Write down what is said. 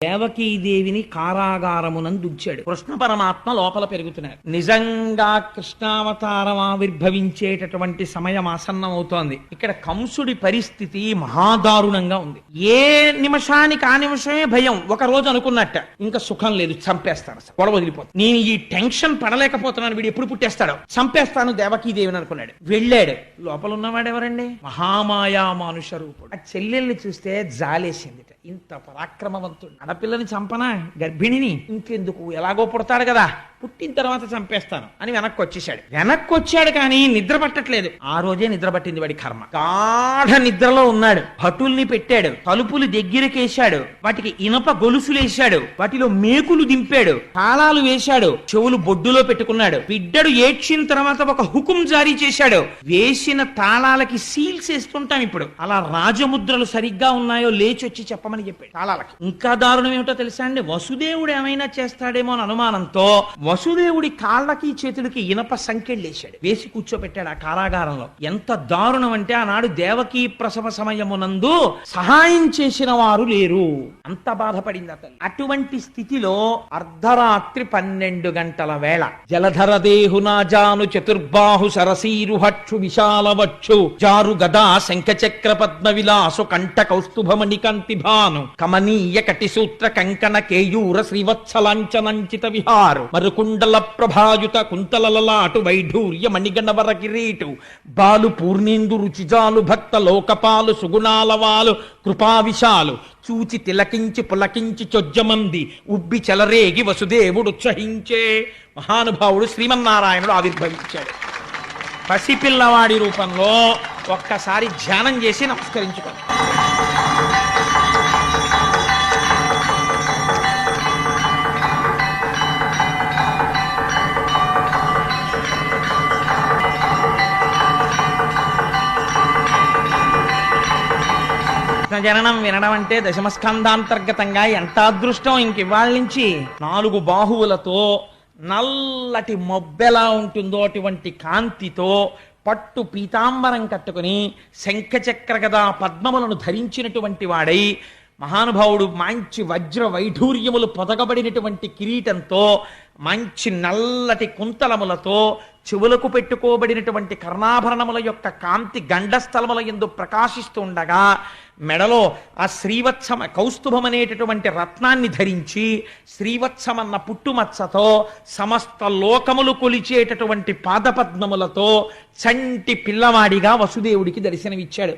దేవకీదేవిని కారాగారమునందుంచాడు. కృష్ణ పరమాత్మ లోపల పెరుగుతున్నారు. నిజంగా కృష్ణావతారం ఆవిర్భవించేటటువంటి సమయం ఆసన్నమవుతోంది. ఇక్కడ కంసుడి పరిస్థితి మహాదారుణంగా ఉంది. ఏ నిమిషానికి ఆ నిమిషమే భయం. ఒక రోజు అనుకున్నట్ట ఇంకా సుఖం లేదు, చంపేస్తాను, అసలు గొడవ వదిలిపోతుంది, నేను ఈ టెన్షన్ పడలేకపోతున్నాను, వీడు ఎప్పుడు పుట్టేస్తాడో, చంపేస్తాను దేవకీదేవిని అనుకున్నాడు. వెళ్ళాడు. లోపల ఉన్నవాడు ఎవరండి? మహామాయా మానుష రూపుడు. ఆ చెల్లెల్ని చూస్తే జాలేసింది. ఇంత పరాక్రమవంతుడు, ఆడపిల్లని చంపనా, గర్భిణిని, ఇంకెందుకు, ఎలాగో పుడతాడు కదా, పుట్టిన తర్వాత చంపేస్తాను అని వెనక్కి వచ్చేసాడు. వెనక్కి వచ్చాడు కానీ నిద్ర పట్టట్లేదు. ఆ రోజే నిద్ర పట్టింది వాడి కర్మ. గాఢ నిద్రలో ఉన్నాడు. భటుల్ని పెట్టాడు, తలుపులు దగ్గరకేశాడు, వాటికి ఇనప గొలుసులేశాడు, వాటిలో మేకులు దింపాడు, తాళాలు వేశాడు, చెవులు బొడ్డులో పెట్టుకున్నాడు. బిడ్డడు ఏడ్చిన తర్వాత ఒక హుకుం జారీ చేశాడు. వేసిన తాళాలకి సీల్స్ వేస్తుంటాం ఇప్పుడు, అలా రాజముద్రలు సరిగ్గా ఉన్నాయో లేచి వచ్చి చెప్పమని చెప్పాడు తాళాలకి. ఇంకా దారుణం ఏమిటో తెలుసా అండి? వసుదేవుడు ఏమైనా చేస్తాడేమో అని అనుమానంతో వసుదేవుడి కాళ్ళకి చేతులకి ఇనప సంకెళ్ళేశాడు, వేసి కూర్చోబెట్టాడు ఆ కారాగారంలో. ఎంత దారుణం అంటే ఆనాడు దేవకీ ప్రసవ సమయమునందు సహాయం చేసిన వారు లేరు, అంత బాధపడింది అతను. అటువంటి స్థితిలో అర్ధరాత్రి 12 గంటల వేళ జలధర దేహునాజాను చతుర్బాహు సరసీరుహక్షు విశాలవచ్చు జారు గదా శంఖచక్ర పద్మ విలాసు కంఠ కౌస్తుభమణి కాంతి భాను కమనీయ కటిసూత్ర కంకణ కేయూర శ్రీవత్సలాంఛనంచిత విహారు మరుకుండల ప్రభాయుత కుంతలలలాటు వైఢూర్య మణిగణవర కిరీటు బాలు పూర్ణేందు రుచిజాలు భక్త లోకపాలు సుగుణాలవాలు కృపావిశాలు చూచి తిలకించి పులకించి చొజ్జమంది ఉబ్బి చెలరేగి వసుదేవుడు ఉత్సహించే. మహానుభావుడు శ్రీమన్నారాయణుడు ఆవిర్భవించాడు. పసిపిల్లవాడి రూపంలో ఒక్కసారి ధ్యానం చేసి నమస్కరించుకోండి. జననం వినడం అంటే దశమస్కంధాంతర్గతంగా ఎంత అదృష్టం. ఇంకివాళ్ళ నుంచి 4 బాహువులతో నల్లటి మొబ్బెలా ఉంటుందో అటువంటి కాంతితో పట్టు పీతాంబరం కట్టుకుని శంఖచక్ర గదా పద్మములను ధరించినటువంటి వాడై మహానుభావుడు మంచి వజ్ర వైఢూర్యములు పొదగబడినటువంటి కిరీటంతో మంచి నల్లటి కుంతలములతో చెవులకు పెట్టుకోబడినటువంటి కర్ణాభరణముల యొక్క కాంతి గండస్థలముల యందు ప్రకాశిస్తూ ఉండగా మెడలో ఆ శ్రీవత్సమ కౌస్తుభం అనేటటువంటి రత్నాన్ని ధరించి శ్రీవత్సమన్న పుట్టుమచ్చతో సమస్త లోకములు కొలిచేటటువంటి పాదపద్మములతో చంటి పిల్లవాడిగా వసుదేవుడికి దర్శనమిచ్చాడు.